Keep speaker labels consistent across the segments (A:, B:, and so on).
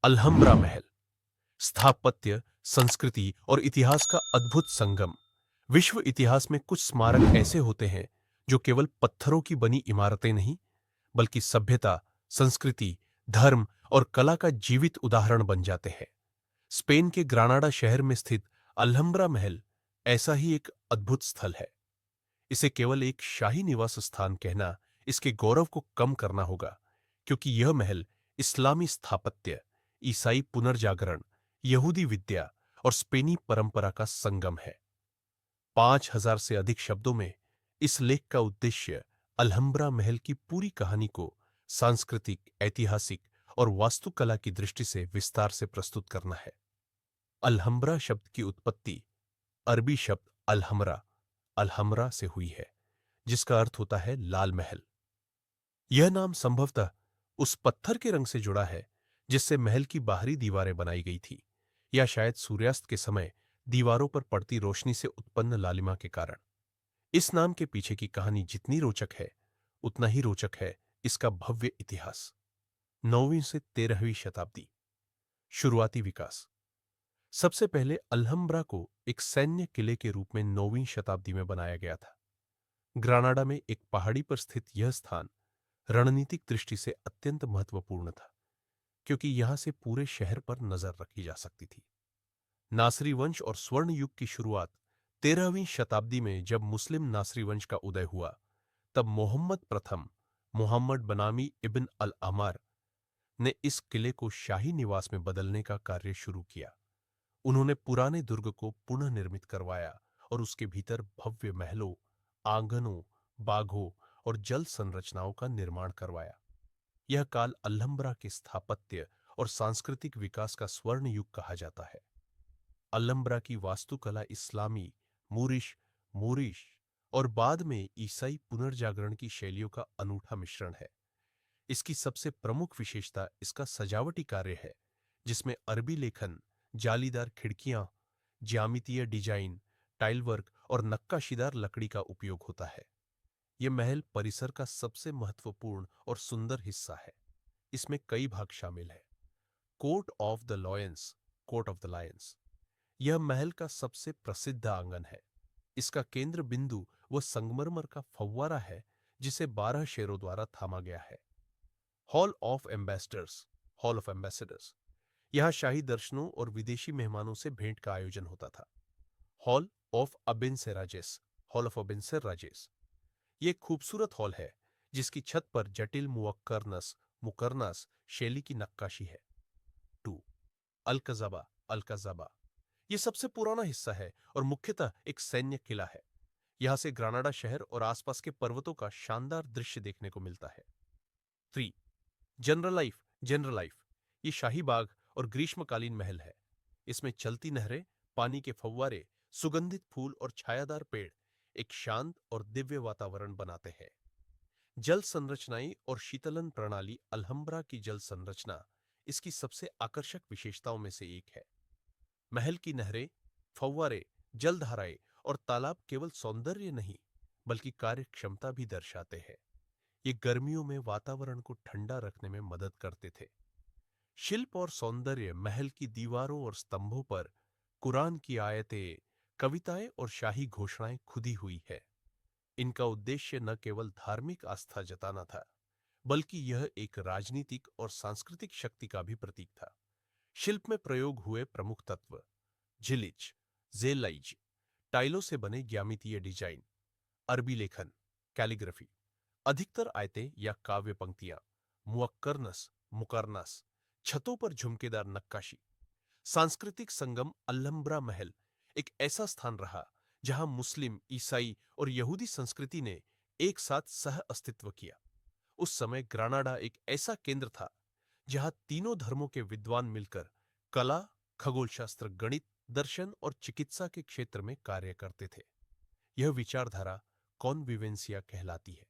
A: अल्हम्ब्रा महल स्थापत्य, संस्कृति और इतिहास का अद्भुत संगम। विश्व इतिहास में कुछ स्मारक ऐसे होते हैं जो केवल पत्थरों की बनी इमारतें नहीं, बल्कि सभ्यता, संस्कृति, धर्म और कला का जीवित उदाहरण बन जाते हैं। स्पेन के ग्रानाडा शहर में स्थित अल्हम्ब्रा महल ऐसा ही एक अद्भुत स्थल है। इसे केवल एक शाही निवास स्थान कहना इसके गौरव को कम करना होगा, क्योंकि यह महल इस्लामी स्थापत्य, ईसाई पुनर्जागरण, यहूदी विद्या और स्पेनी परंपरा का संगम है। 5,000 से अधिक शब्दों में इस लेख का उद्देश्य अल्हम्ब्रा महल की पूरी कहानी को सांस्कृतिक, ऐतिहासिक और वास्तुकला की दृष्टि से विस्तार से प्रस्तुत करना है। अल्हम्ब्रा शब्द की उत्पत्ति अरबी शब्द अलहमरा से हुई है, जिसका अर्थ होता है लाल महल। यह नाम संभवतः उस पत्थर के रंग से जुड़ा है जिससे महल की बाहरी दीवारें बनाई गई थी, या शायद सूर्यास्त के समय दीवारों पर पड़ती रोशनी से उत्पन्न लालिमा के कारण। इस नाम के पीछे की कहानी जितनी रोचक है, उतना ही रोचक है इसका भव्य इतिहास। 9वीं से 13वीं शताब्दी। शुरुआती विकास। सबसे पहले अल्हम्ब्रा को एक सैन्य किले के रूप में 9वीं शताब्दी में बनाया गया था। ग्रानाडा में एक पहाड़ी पर स्थित यह स्थान रणनीतिक दृष्टि से अत्यंत महत्वपूर्ण था, क्योंकि यहां से पूरे शहर पर नजर रखी जा सकती थी। नासरी वंश और स्वर्ण युग की शुरुआत 13वीं शताब्दी में जब मुस्लिम नासरी वंश का उदय हुआ, तब मोहम्मद प्रथम मोहम्मद बनामी इब्न अल अमार ने इस किले को शाही निवास में बदलने का कार्य शुरू किया। उन्होंने पुराने दुर्ग को पुनः निर्मित करवाया और उसके भीतर भव्य महलों, आंगनों, बागों और जल संरचनाओं का निर्माण करवाया। यह काल अल्हम्ब्रा के स्थापत्य और सांस्कृतिक विकास का स्वर्ण युग कहा जाता है। अल्हम्ब्रा की वास्तुकला इस्लामी, मूरिश और बाद में ईसाई पुनर्जागरण की शैलियों का अनूठा मिश्रण है। इसकी सबसे प्रमुख विशेषता इसका सजावटी कार्य है, जिसमें अरबी लेखन, जालीदार खिड़कियां, ज्यामितीय डिजाइन, टाइल वर्क और नक्काशीदार लकड़ी का उपयोग होता है। यह महल परिसर का सबसे महत्वपूर्ण और सुंदर हिस्सा है। इसमें कई भाग शामिल हैं। Court of the Lions. यह महल का सबसे प्रसिद्ध आंगन है। इसका केंद्र बिंदु वह संगमरमर का फव्वारा है जिसे 12 शेरों द्वारा थामा गया है। Hall of ambassadors. यहाँ शाही दर्शनों और विदेशी मेहमानों से भेंट का आयोजन होता था। Hall of Abencerrajes hall of Abencerrajes. ये एक खूबसूरत हॉल है जिसकी छत पर जटिल मुकरनास शैली की नक्काशी है। 2. अल्कज़ाबा। यह सबसे पुराना हिस्सा है और मुख्यतः एक सैन्य किला है। यहां से ग्रानाडा शहर और आसपास के पर्वतों का शानदार दृश्य देखने को मिलता है। 3. General life. ये शाही बाग और ग्रीष्मकालीन महल है। इसमें चलती नहरें, पानी के फव्वारे, सुगंधित फूल और छायादार पेड़ एक शांत और दिव्य वातावरण बनाते हैं। जल संरचनाएं और शीतलन प्रणाली। अल्हम्ब्रा की जल संरचना इसकी सबसे आकर्षक विशेषताओं में से एक है। महल की नहरें, फव्वारे, जलधाराएं और तालाब केवल सौंदर्य नहीं, बल्कि कार्य क्षमता भी दर्शाते हैं। ये गर्मियों में वातावरण को ठंडा रखने में मदद करते थे। शिल्प और सौंदर्य। महल की दीवारों और स्तंभों पर कुरान की आयतें, कविताएं और शाही घोषणाएं खुदी हुई है। इनका उद्देश्य न केवल धार्मिक आस्था जताना था, बल्कि यह एक राजनीतिक और सांस्कृतिक शक्ति का भी प्रतीक था। शिल्प में प्रयोग हुए प्रमुख तत्व: झिलिच, जेलाइज, टाइलों से बने ज्यामितीय डिजाइन, अरबी लेखन, कैलीग्राफी, अधिकतर आयतें या काव्य पंक्तियां, मुकरनस, छतों पर झुमकेदार नक्काशी। सांस्कृतिक संगम। अल्हम्ब्रा महल एक ऐसा स्थान रहा जहां मुस्लिम, ईसाई और यहूदी संस्कृति ने एक साथ सह अस्तित्व किया। उस समय ग्रानाडा एक ऐसा केंद्र था जहां तीनों धर्मों के विद्वान मिलकर कला, खगोलशास्त्र, गणित, दर्शन और चिकित्सा के क्षेत्र में कार्य करते थे। यह विचारधारा कॉनविवेंसिया कहलाती है।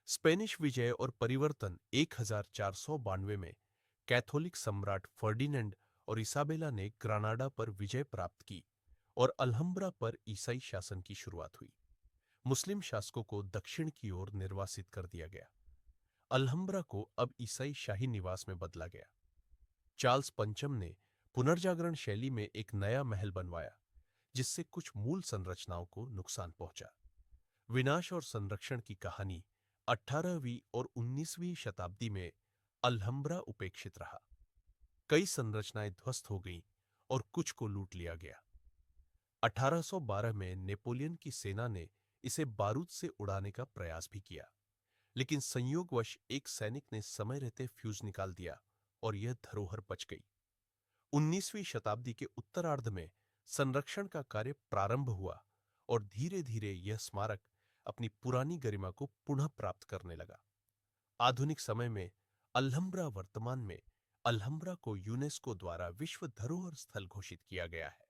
A: स्पेनिश विजय और परिवर्तन। 1492 में कैथोलिक सम्राट फर्डिनेंड और इसाबेला ने ग्रानाडा पर विजय प्राप्त की और अल्हम्ब्रा पर ईसाई शासन की शुरुआत हुई। मुस्लिम शासकों को दक्षिण की ओर निर्वासित कर दिया गया। अल्हम्ब्रा को अब ईसाई शाही निवास में बदला गया। चार्ल्स पंचम ने पुनर्जागरण शैली में एक नया महल बनवाया, जिससे कुछ मूल संरचनाओं को नुकसान पहुंचा। विनाश और संरक्षण की कहानी 18वीं और 19वीं शताब्दी में अल्हम्ब्रा उपेक्षित रहा। कई संरचनाएं ध्वस्त हो गईं और कुछ को लूट लिया गया। 1812 में नेपोलियन की सेना ने इसे बारूद से उड़ाने का प्रयास भी किया, लेकिन संयोगवश एक सैनिक ने समय रहते फ्यूज निकाल दिया और यह धरोहर बच गई। 19वीं शताब्दी के उत्तरार्ध में संरक्षण का कार्य प्रारंभ हुआ और धीरे धीरे यह स्मारक अपनी पुरानी गरिमा को पुनः प्राप्त करने लगा। आधुनिक समय में अल्हम्ब्रा वर्तमान में अल्हम्ब्रा को यूनेस्को द्वारा विश्व धरोहर स्थल घोषित किया गया है।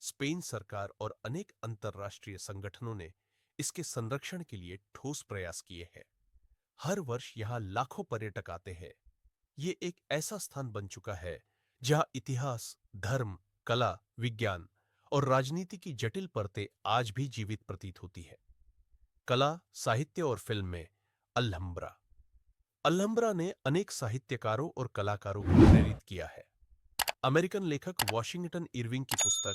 A: स्पेन सरकार और अनेक अंतर्राष्ट्रीय संगठनों ने इसके संरक्षण के लिए ठोस प्रयास किए हैं। हर वर्ष यहाँ लाखों पर्यटक आते हैं। ये एक ऐसा स्थान बन चुका है जहाँ इतिहास, धर्म, कला, विज्ञान और राजनीति की जटिल परतें आज भी जीवित प्रतीत होती है। कला, साहित्य और फिल्म में अल्हम्ब्रा। अल्हम्ब्रा ने अनेक साहित्यकारों और कलाकारों को प्रेरित किया है। अमेरिकन लेखक वॉशिंगटन इरविंग की पुस्तक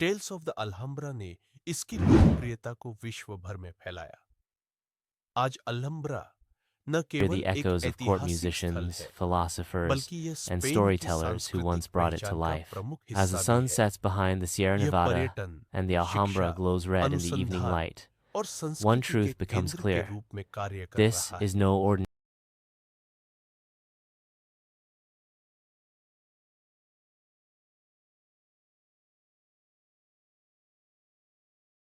A: टेल्स ऑफ द अल्हम्ब्रा ने इसकी लोकप्रियता को विश्व भर में फैलाया। आज अल्हम्ब्रा न
B: Hear
A: केवल
B: the
A: एक
B: echoes of court
A: ऐतिहासिक स्थल
B: musicians,
A: है,
B: philosophers,
A: बल्कि यह
B: and
A: स्पेन की
B: storytellers who once
A: सांस्कृतिक
B: brought it to
A: पहचान का
B: life.
A: प्रमुख
B: As
A: हिस्सा
B: the
A: भी
B: sun
A: है।
B: sets behind the Sierra
A: यह
B: Nevada
A: पर्यटन,
B: and the Alhambra
A: शिक्षा,
B: glows red in the evening
A: अनुसंधान
B: light,
A: और
B: one
A: संस्कृति के
B: truth becomes
A: केंद्र के
B: clear.
A: रूप में कार्य कर
B: This
A: रहा
B: is
A: है।
B: no ordinary